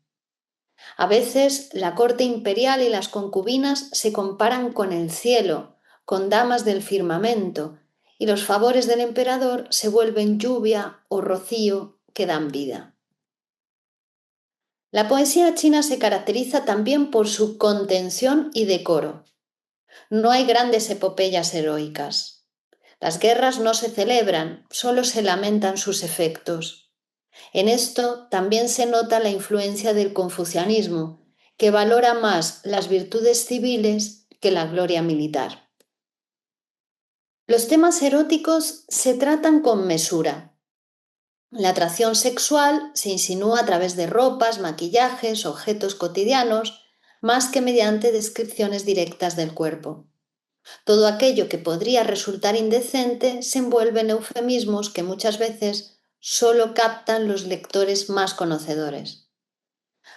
A veces la corte imperial y las concubinas se comparan con el cielo, con damas del firmamento, y los favores del emperador se vuelven lluvia o rocío que dan vida. La poesía china se caracteriza también por su contención y decoro. No hay grandes epopeyas heroicas. Las guerras no se celebran, solo se lamentan sus efectos. En esto también se nota la influencia del confucianismo, que valora más las virtudes civiles que la gloria militar. Los temas eróticos se tratan con mesura. La atracción sexual se insinúa a través de ropas, maquillajes, objetos cotidianos, más que mediante descripciones directas del cuerpo. Todo aquello que podría resultar indecente se envuelve en eufemismos que muchas veces solo captan los lectores más conocedores.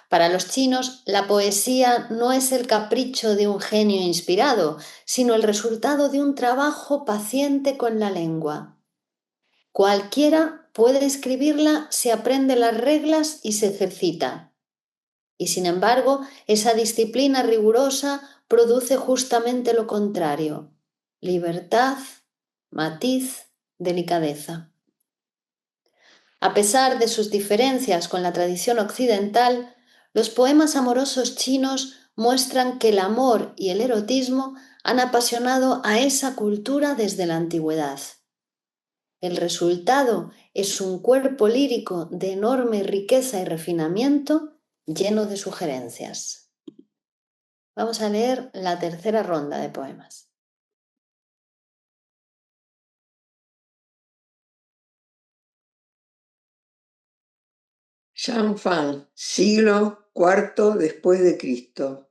Para los chinos, la poesía no es el capricho de un genio inspirado, sino el resultado de un trabajo paciente con la lengua. Cualquiera puede escribirla si aprende las reglas y se ejercita. Y sin embargo, esa disciplina rigurosa produce justamente lo contrario: libertad, matiz, delicadeza. A pesar de sus diferencias con la tradición occidental, los poemas amorosos chinos muestran que el amor y el erotismo han apasionado a esa cultura desde la antigüedad. El resultado es un cuerpo lírico de enorme riqueza y refinamiento, lleno de sugerencias. Vamos a leer la tercera ronda de poemas. Shang Fan, siglo IV después de Cristo.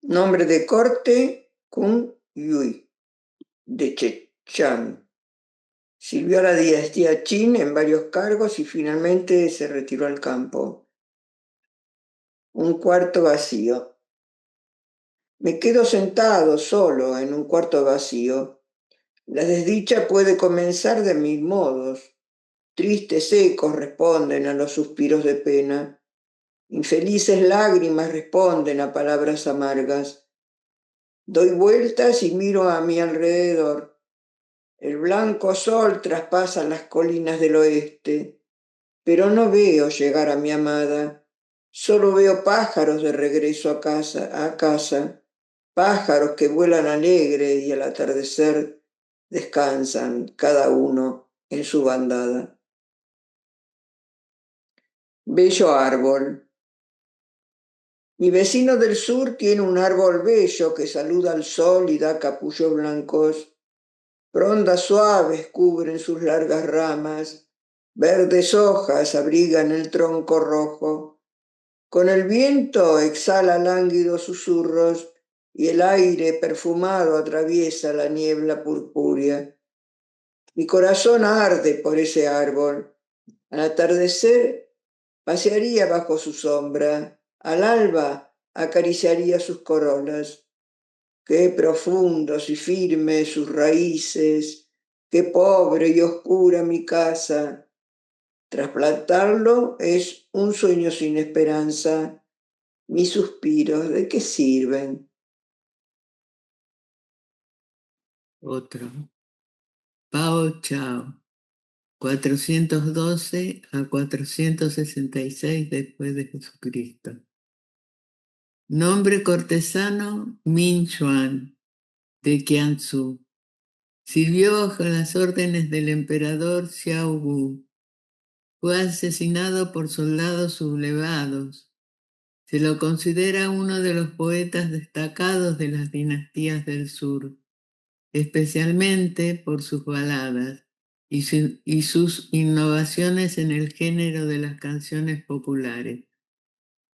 Nombre de corte, Kun Yui, de Chechán. Sirvió a la dinastía Qin en varios cargos y finalmente se retiró al campo. Un cuarto vacío. Me quedo sentado solo en un cuarto vacío. La desdicha puede comenzar de mil modos. Tristes ecos responden a los suspiros de pena. Infelices lágrimas responden a palabras amargas. Doy vueltas y miro a mi alrededor. El blanco sol traspasa las colinas del oeste, pero no veo llegar a mi amada. Solo veo pájaros de regreso a casa, pájaros que vuelan alegres y al atardecer descansan cada uno en su bandada. Bello árbol. Mi vecino del sur tiene un árbol bello que saluda al sol y da capullos blancos. Frondas suaves cubren sus largas ramas, verdes hojas abrigan el tronco rojo. Con el viento exhala lánguidos susurros y el aire perfumado atraviesa la niebla purpúrea. Mi corazón arde por ese árbol. Al atardecer pasearía bajo su sombra, al alba acariciaría sus corolas. Qué profundos y firmes sus raíces, qué pobre y oscura mi casa. Trasplantarlo es un sueño sin esperanza. Mis suspiros, ¿de qué sirven? Otro. Pao Chao, 412 a 466 después de Jesucristo. Nombre cortesano Min Xuan, de Qianzu. Sirvió bajo las órdenes del emperador Xiao Wu. Fue asesinado por soldados sublevados. Se lo considera uno de los poetas destacados de las dinastías del sur, especialmente por sus baladas y sus innovaciones en el género de las canciones populares.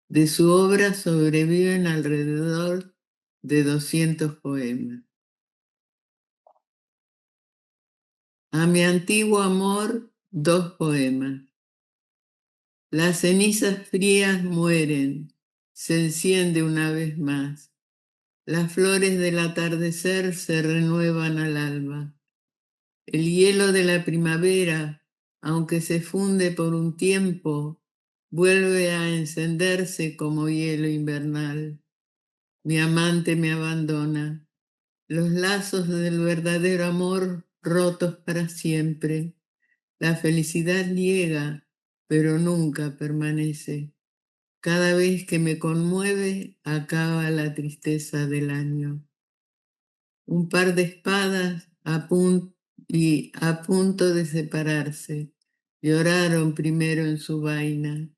De su obra sobreviven alrededor de 200 poemas. A mi antiguo amor, 2 poemas. Las cenizas frías mueren, se enciende una vez más. Las flores del atardecer se renuevan al alba. El hielo de la primavera, aunque se funde por un tiempo, vuelve a encenderse como hielo invernal. Mi amante me abandona. Los lazos del verdadero amor rotos para siempre. La felicidad llega, pero nunca permanece. Cada vez que me conmueve, acaba la tristeza del año. Un par de espadas a punto de separarse. Lloraron primero en su vaina.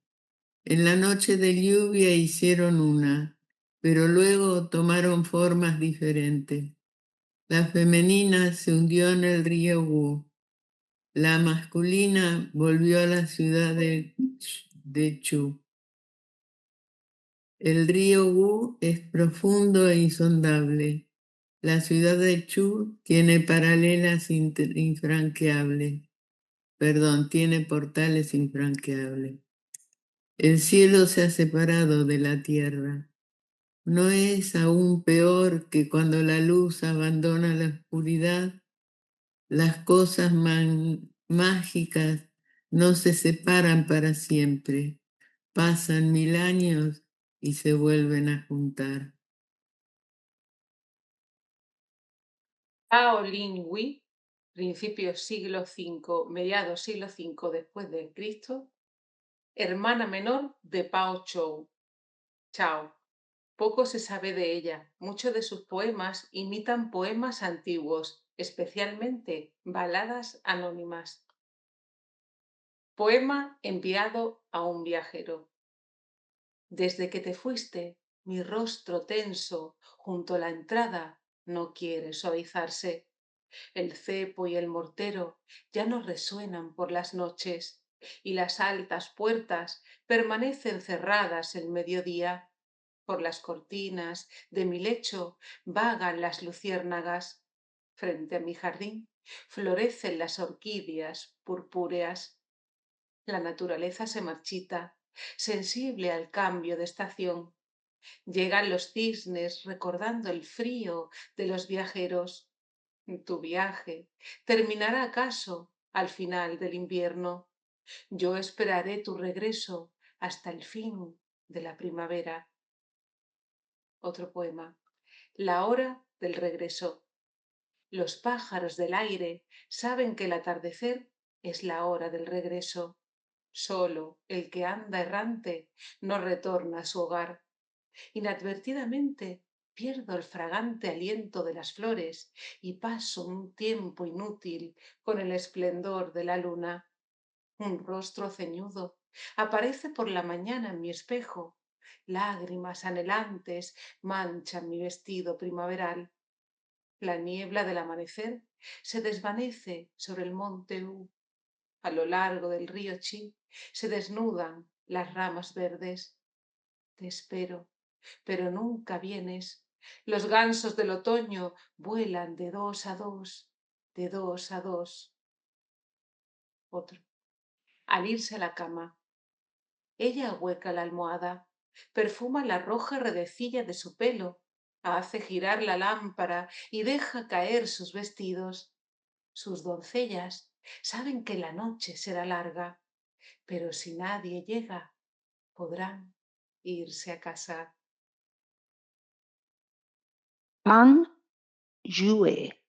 En la noche de lluvia hicieron una, pero luego tomaron formas diferentes. La femenina se hundió en el río Wu. La masculina volvió a la ciudad de Chu. El río Wu es profundo e insondable. La ciudad de Chu tiene infranqueables. Tiene portales infranqueables. El cielo se ha separado de la tierra. ¿No es aún peor que cuando la luz abandona la oscuridad? Las cosas mágicas no se separan para siempre. Pasan 1000 años y se vuelven a juntar. Pao Linghui, principios siglo V, mediados siglo V después de Cristo, hermana menor de Pao Chou. Chao. Poco se sabe de ella. Muchos de sus poemas imitan poemas antiguos, especialmente baladas anónimas. Poema enviado a un viajero. Desde que te fuiste, mi rostro tenso junto a la entrada no quiere suavizarse. El cepo y el mortero ya no resuenan por las noches y las altas puertas permanecen cerradas el mediodía. Por las cortinas de mi lecho vagan las luciérnagas. Frente a mi jardín florecen las orquídeas purpúreas. La naturaleza se marchita, sensible al cambio de estación. Llegan los cisnes recordando el frío de los viajeros. Tu viaje terminará acaso al final del invierno. Yo esperaré tu regreso hasta el fin de la primavera. Otro poema. La hora del regreso. Los pájaros del aire saben que el atardecer es la hora del regreso. Solo el que anda errante no retorna a su hogar. Inadvertidamente pierdo el fragante aliento de las flores y paso un tiempo inútil con el esplendor de la luna. Un rostro ceñudo aparece por la mañana en mi espejo. Lágrimas anhelantes manchan mi vestido primaveral. La niebla del amanecer se desvanece sobre el monte U. A lo largo del río Chi se desnudan las ramas verdes. Te espero, pero nunca vienes. Los gansos del otoño vuelan de 2 a 2, de 2 a 2. Otro. Al irse a la cama, ella ahueca la almohada, perfuma la roja redecilla de su pelo, hace girar la lámpara y deja caer sus vestidos. Sus doncellas saben que la noche será larga, pero si nadie llega, podrán irse a casa. Pan Yue,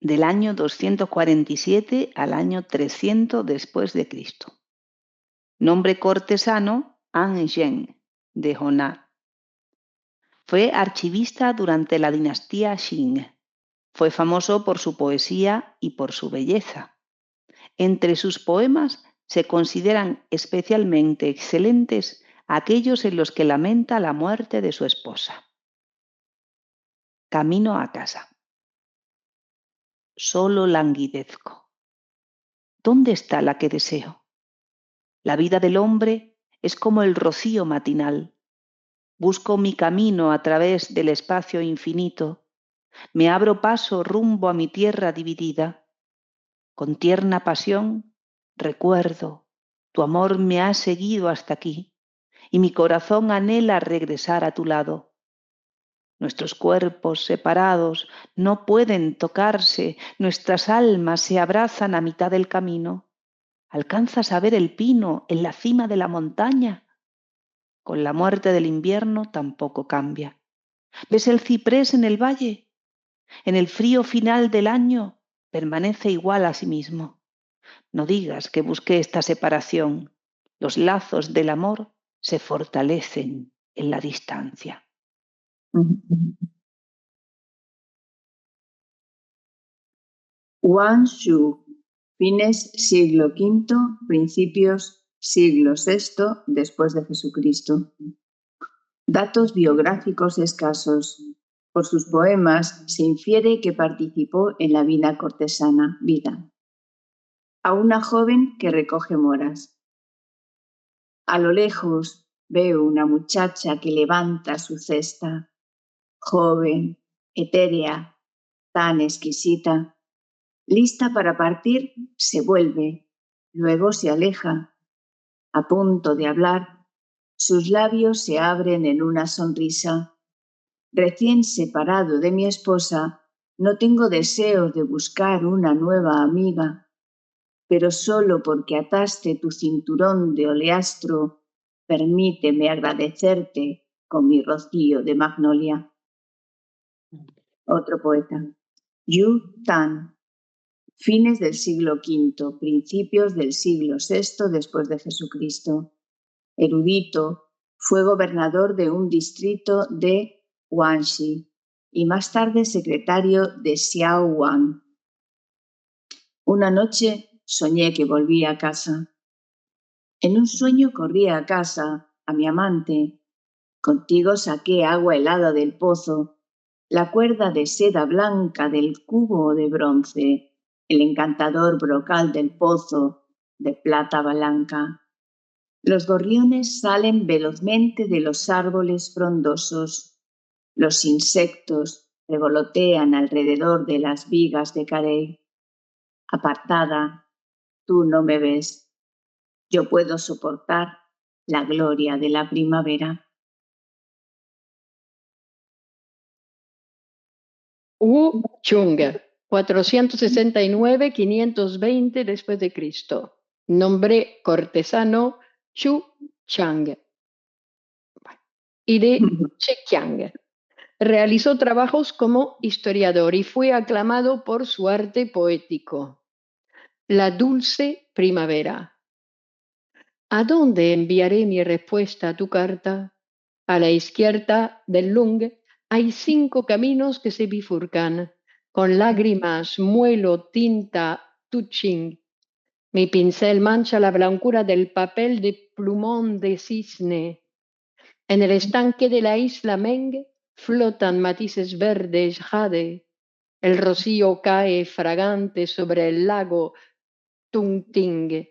del año 247 al año 300 después de Cristo. Nombre cortesano, An Zhen, de Honan. Fue archivista durante la dinastía Qing. Fue famoso por su poesía y por su belleza. Entre sus poemas se consideran especialmente excelentes aquellos en los que lamenta la muerte de su esposa. Camino a casa. Solo languidezco. ¿Dónde está la que deseo? La vida del hombre es como el rocío matinal. Busco mi camino a través del espacio infinito. Me abro paso rumbo a mi tierra dividida. Con tierna pasión, recuerdo, tu amor me ha seguido hasta aquí, y mi corazón anhela regresar a tu lado. Nuestros cuerpos separados no pueden tocarse, nuestras almas se abrazan a mitad del camino. ¿Alcanzas a ver el pino en la cima de la montaña? Con la muerte del invierno tampoco cambia. ¿Ves el ciprés en el valle? En el frío final del año permanece igual a sí mismo. No digas que busqué esta separación. Los lazos del amor se fortalecen en la distancia. Wang Shu, fines siglo V, principios siglo VI después de Jesucristo. Datos biográficos escasos. Por sus poemas se infiere que participó en la vida cortesana, a una joven que recoge moras. A lo lejos veo una muchacha que levanta su cesta, joven, etérea, tan exquisita. Lista para partir, se vuelve, luego se aleja. A punto de hablar, sus labios se abren en una sonrisa. Recién separado de mi esposa, no tengo deseos de buscar una nueva amiga, pero solo porque ataste tu cinturón de oleastro, permíteme agradecerte con mi rocío de magnolia. Otro poeta. Yu Tan. Fines del siglo V, principios del siglo VI después de Jesucristo. Erudito, fue gobernador de un distrito de Guangxi y más tarde secretario de Xiao Wang. Una noche soñé que volvía a casa. En un sueño corrí a casa, a mi amante. Contigo saqué agua helada del pozo, la cuerda de seda blanca del cubo de bronce, el encantador brocal del pozo de plata blanca. Los gorriones salen velozmente de los árboles frondosos. Los insectos revolotean alrededor de las vigas de carey. Apartada, tú no me ves. Yo puedo soportar la gloria de la primavera. Wu Chung, 469-520 después de Cristo. Nombre cortesano Chu Chang. Y de Zhejiang. Realizó trabajos como historiador y fue aclamado por su arte poético. La dulce primavera. ¿A dónde enviaré mi respuesta a tu carta? A la izquierda del Lung hay 5 caminos que se bifurcan. Con lágrimas muelo tinta Tuching. Mi pincel mancha la blancura del papel de plumón de cisne. En el estanque de la isla Meng flotan matices verdes jade. El rocío cae fragante sobre el lago Tungting.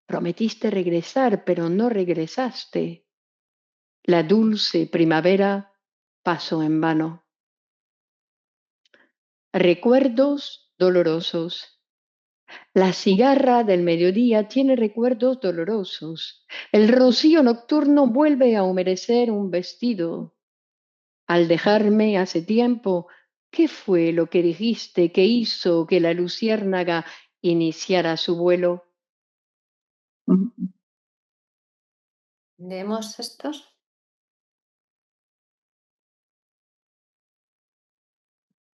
Prometiste regresar, pero no regresaste. La dulce primavera pasó en vano. Recuerdos dolorosos. La cigarra del mediodía tiene recuerdos dolorosos. El rocío nocturno vuelve a humedecer un vestido. Al dejarme hace tiempo, ¿qué fue lo que dijiste que hizo que la luciérnaga iniciara su vuelo? ¿Leemos estos?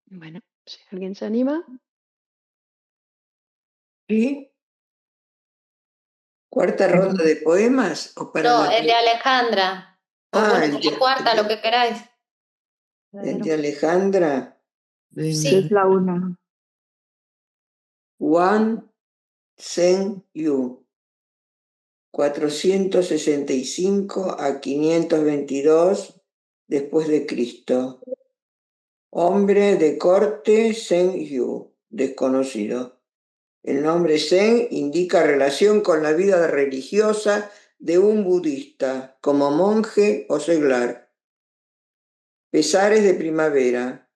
Bueno, si alguien se anima. ¿Qué? ¿Cuarta ronda de poemas? ¿O para No, la el de Alejandra. O bueno, la cuarta, lo que queráis. el de Alejandra? Sí. Es la una. Wan Sen Yu, 465 a 522 después de Cristo. Hombre de corte Sen Yu, desconocido. El nombre Zen indica relación con la vida religiosa de un budista, como monje o seglar. Pesares de primavera.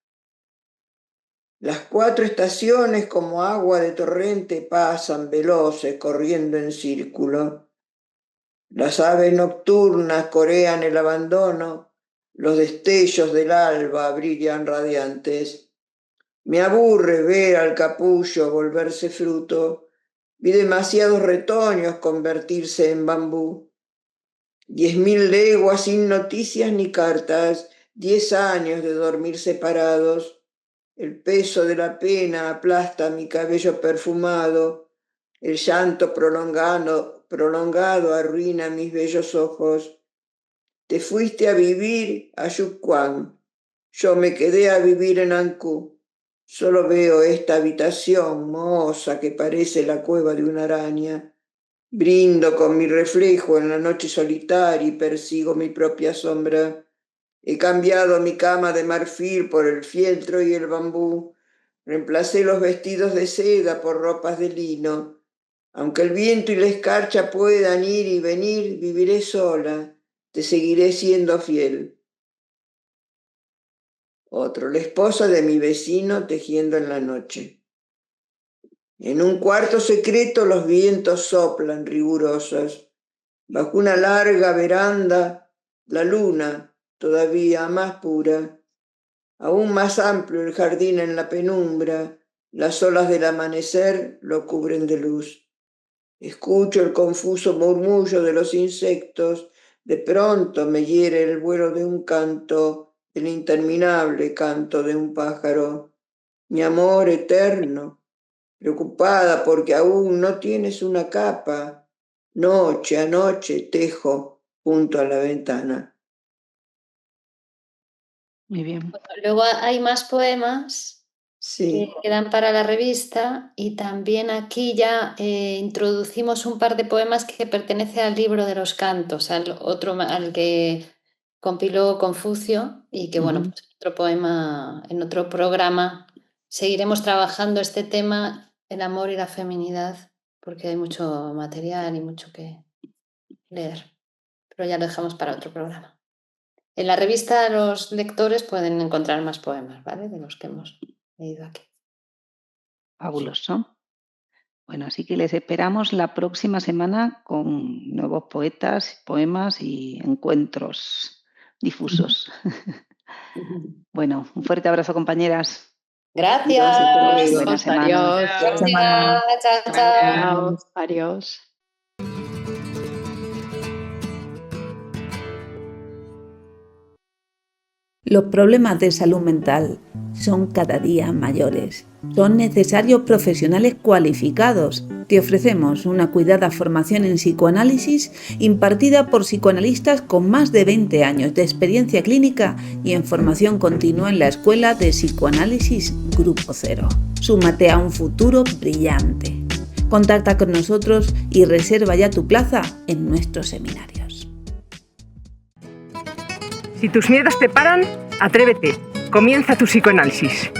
Las 4 estaciones como agua de torrente pasan veloces corriendo en círculo. Las aves nocturnas corean el abandono, los destellos del alba brillan radiantes. Me aburre ver al capullo volverse fruto, vi demasiados retoños convertirse en bambú. 10.000 leguas sin noticias ni cartas, 10 años de dormir separados. El peso de la pena aplasta mi cabello perfumado, el llanto prolongado arruina mis bellos ojos. Te fuiste a vivir a Yuquan, yo me quedé a vivir en Ancú. Solo veo esta habitación mohosa que parece la cueva de una araña. Brindo con mi reflejo en la noche solitaria y persigo mi propia sombra. He cambiado mi cama de marfil por el fieltro y el bambú. Reemplacé los vestidos de seda por ropas de lino. Aunque el viento y la escarcha puedan ir y venir, viviré sola. Te seguiré siendo fiel. Otro, la esposa de mi vecino tejiendo en la noche. En un cuarto secreto los vientos soplan rigurosos. Bajo una larga veranda, la luna, todavía más pura. Aún más amplio el jardín en la penumbra, las olas del amanecer lo cubren de luz. Escucho el confuso murmullo de los insectos, de pronto me hiere el vuelo de un canto, el interminable canto de un pájaro. Mi amor eterno, preocupada porque aún no tienes una capa, noche a noche tejo junto a la ventana. Muy bien. Luego hay más poemas Sí. que quedan para la revista y también aquí ya introducimos un par de poemas que pertenecen al libro de los cantos, al que compiló Confucio y que bueno, pues otro poema, en otro programa seguiremos trabajando este tema, el amor y la feminidad, porque hay mucho material y mucho que leer, pero ya lo dejamos para otro programa. En la revista los lectores pueden encontrar más poemas, ¿vale? De los que hemos leído aquí. Fabuloso. Bueno, así que les esperamos la próxima semana con nuevos poetas, poemas y encuentros difusos. Bueno, un fuerte abrazo, compañeras. Gracias. Buena semana. Adiós. Chao, chao. Adiós. Los problemas de salud mental son cada día mayores. Son necesarios profesionales cualificados. Te ofrecemos una cuidada formación en psicoanálisis impartida por psicoanalistas con más de 20 años de experiencia clínica y en formación continua en la Escuela de Psicoanálisis Grupo Cero. Súmate a un futuro brillante. Contacta con nosotros y reserva ya tu plaza en nuestros seminarios. Si tus miedos te paran, atrévete. Comienza tu psicoanálisis.